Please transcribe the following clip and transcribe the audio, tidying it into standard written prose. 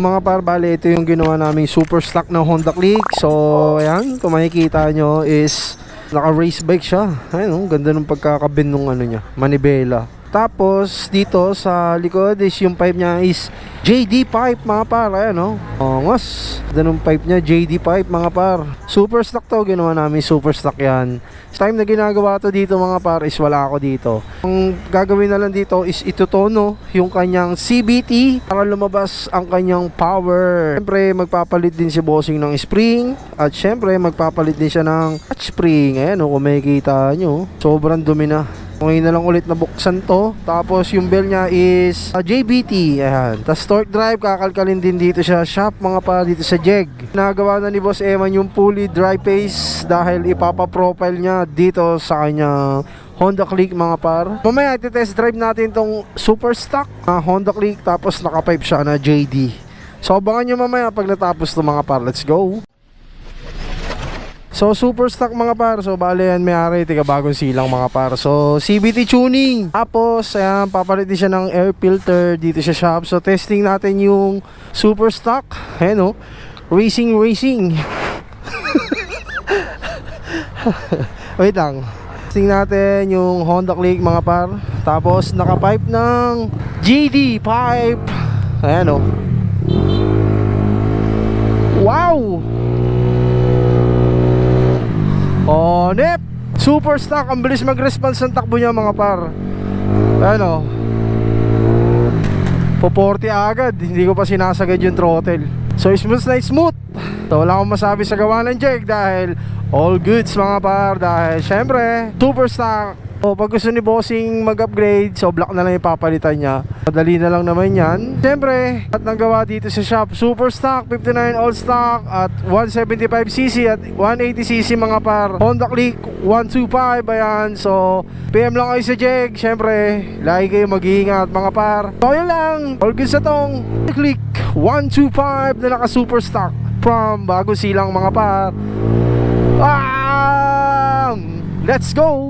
Mga par, bale, ito yung ginawa naming super stock ng Honda Click. So, ayan, kung makikita nyo is naka-race bike siya. Ayun, ganda ng pagkakabin ng ano niya, manibela. Tapos, dito sa likod is yung pipe niya is JD pipe, mga par. Ayan, no? Ongos. Ganda ng pipe niya, JD pipe, mga par. Super stock to, ginawa namin super stock yan. Sa time na ginagawa to dito, mga par, is wala ako dito. Ang gagawin na lang dito is itutono yung kanyang CBT para lumabas ang kanyang power. Siyempre, magpapalit din si bossing ng spring. At siyempre, magpapalit din siya ng clutch spring. Ayan, kung makikita nyo, sobrang dumi na. Ngayon na lang ulit na buksan to. Tapos yung bell niya is JBT. Ayan. Tapos torque drive, kakalkalin din dito siya shop, mga pa, dito sa Jeg. Nagawa na ni Boss Eman yung pulley dry pace dahil ipapaprofile niya dito sa kanyang Honda Click, mga par. Mamaya iti-test drive natin tong super stock Honda Click, tapos naka-pipe siya na JD. So abangan nyo mamaya pag natapos to, mga par. Let's go. So super stock, mga par. So bale yan, may-ari, tiga bagong silang, mga par. So CBT tuning. Tapos ayan, papalit din siya ng air filter dito sa shop. So testing natin yung super stock. Ayan, racing. Wait lang. Testing natin yung Honda Click, mga par. Tapos naka-pipe ng JD pipe. Ayan, wow. Nep! Super stock, ang bilis mag-response ng takbo niya, mga par. Ano? Po 40 agad, hindi ko pa sinasagad yung throttle. So smooth na smooth. So wala akong masabi sa gawa ng Jeg dahil all goods, mga par. Dahil syempre, super stock. O pag gusto ni bossing mag-upgrade, so block na lang ipapalitan niya. Madali na lang naman yan. Siyempre, at nanggawa dito sa shop, super stock, 59 all stock at 175cc at 180cc, mga par. Honda Click 125, ayan. So PM lang kayo sa Jeg. Siyempre, lagi kayo mag-iingat, mga par. So yun lang, all goods na tong Click 125 na naka super stock from Bagong Silang, mga par. Let's go!